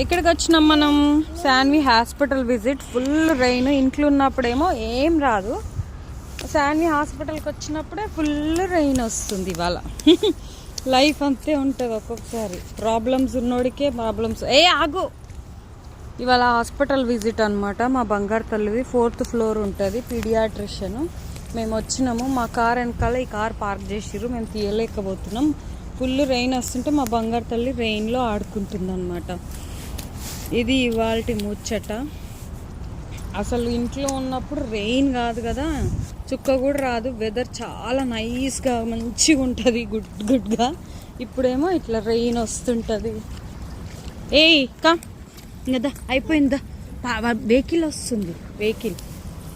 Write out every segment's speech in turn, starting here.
ఎక్కడికి వచ్చినాం మనం? Shanvi hospital visit. Full rain. ఇంట్లో ఉన్నప్పుడేమో ఏం రాదు, శాన్వి హాస్పిటల్కి వచ్చినప్పుడే ఫుల్ రెయిన్ వస్తుంది. ఇవాళ లైఫ్ అంతే ఉంటుంది ఒక్కొక్కసారి. ప్రాబ్లమ్స్ ఉన్నోడికే ప్రాబ్లమ్స్. ఆగు. ఇవాళ హాస్పిటల్ విజిట్ అనమాట. మా బంగారు తల్లిది 4th ఫ్లోర్ ఉంటుంది, పీడియాట్రిషియన్. మేము వచ్చినాము. మా కార్ వెనకాల ఈ కార్ పార్క్ చేసిర్రు, మేము తీయలేకపోతున్నాం. ఫుల్ రెయిన్ వస్తుంటే మా బంగారు తల్లి రెయిన్లో ఆడుకుంటుంది అనమాట. ఇది ఇవాల్టి ముచ్చట. అసలు ఇంట్లో ఉన్నప్పుడు రెయిన్ కాదు కదా, చుక్క కూడా రాదు. వెదర్ చాలా నైస్గా మంచిగా ఉంటుంది, గుడ్గా. ఇప్పుడేమో ఇట్లా రెయిన్ వస్తుంటుంది. కా ఇంకా అయిపోయిందా? వెహికల్ వస్తుంది,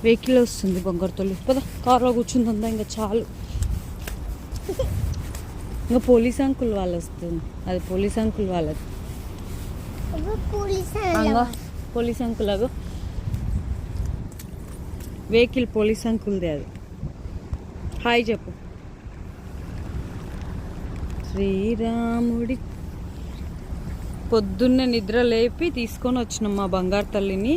వెహికల్ వస్తుంది. బంగారు తల్లి పద, కార్లో కూర్చుందా. ఇంకా చాలు. ఇంకా పోలీస్ అంకుల్ వాళ్ళు వస్తుంది. అది పోలీస్ అంకుల్ వాళ్ళది. పోలీస్ అంకుల్ అగో వెహికల్ పోలీస్ అంకుల్ది అది. హాయ్ చెప్పు. శ్రీరాముడి పొద్దున్నే నిద్ర లేపి తీసుకొని వచ్చినాం మా బంగారు తల్లిని.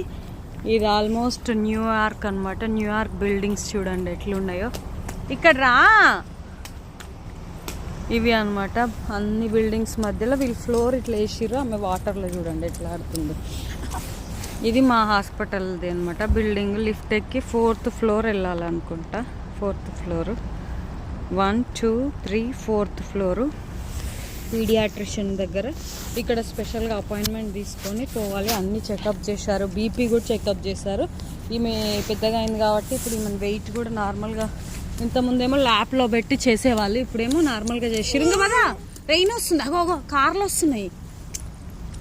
ఇది ఆల్మోస్ట్ న్యూయార్క్ అనమాట. న్యూయార్క్ బిల్డింగ్స్ చూడండి ఎట్లున్నాయో. ఇక్కడ రా. ఇవి అనమాట అన్ని బిల్డింగ్స్ మధ్యలో వీళ్ళు ఫ్లోర్ ఇట్లా వేసిర్రు. ఆమె వాటర్లో చూడండి ఎట్లా ఆడుతుంది. ఇది మా హాస్పిటల్ది అనమాట బిల్డింగ్. లిఫ్ట్ ఎక్కి 4th ఫ్లోర్ వెళ్ళాలనుకుంటా. 4th floor 1 2 3 4th floor paediatrician దగ్గర. ఇక్కడ స్పెషల్గా అపాయింట్మెంట్ తీసుకొని పోవాలి. అన్నీ చెకప్ చేశారు, బీపీ కూడా చెకప్ చేశారు. ఈమె పెద్దగా అయింది కాబట్టి ఇప్పుడు ఈమె వెయిట్ కూడా నార్మల్గా, ఇంతకుముందేమో ల్యాప్లో పెట్టి చేసేవాళ్ళు, ఇప్పుడేమో నార్మల్గా చేసారు. ఇంకా కదా రెయిన్ వస్తుంది. అగో కార్లు వస్తున్నాయి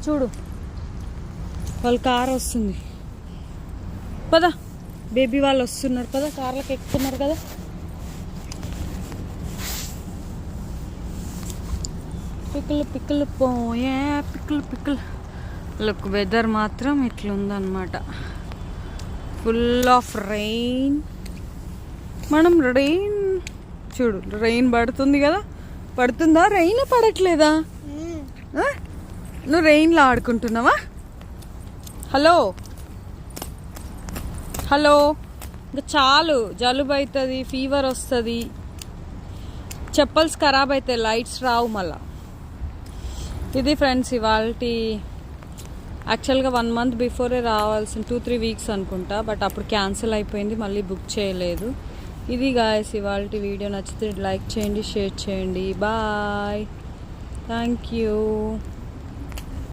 చూడు, వాళ్ళ కార్ వస్తుంది. పదా బేబీ వాళ్ళు వస్తున్నారు కదా, కార్లకు ఎక్కుతున్నారు కదా. పిక్కలు పోయే పిక్కలు. లుక్ వెదర్ మాత్రం ఇట్లుందనమాట. Full of rain. మనం రెయిన్ చూడు, రెయిన్ పడుతుంది కదా. పడుతుందా? రెయిన్ పడట్లేదా? నువ్వు రెయిన్లో ఆడుకుంటున్నావా? హలో ఇంకా చాలు. జలుబు అవుతుంది, ఫీవర్ వస్తుంది, చెప్పల్స్ ఖరాబ్ అవుతాయి, లైట్స్ రావు మళ్ళా. ఇది ఫ్రెండ్స్ ఇవాళ. యాక్చువల్గా 1 month బిఫోరే రావాల్సిన 2-3 weeks అనుకుంటా, బట్ అప్పుడు క్యాన్సిల్ అయిపోయింది, మళ్ళీ బుక్ చేయలేదు. ఇది గాయస్ ఇవాళ వీడియో. నచ్చితే లైక్ చేయండి, షేర్ చేయండి. Bye, thank you.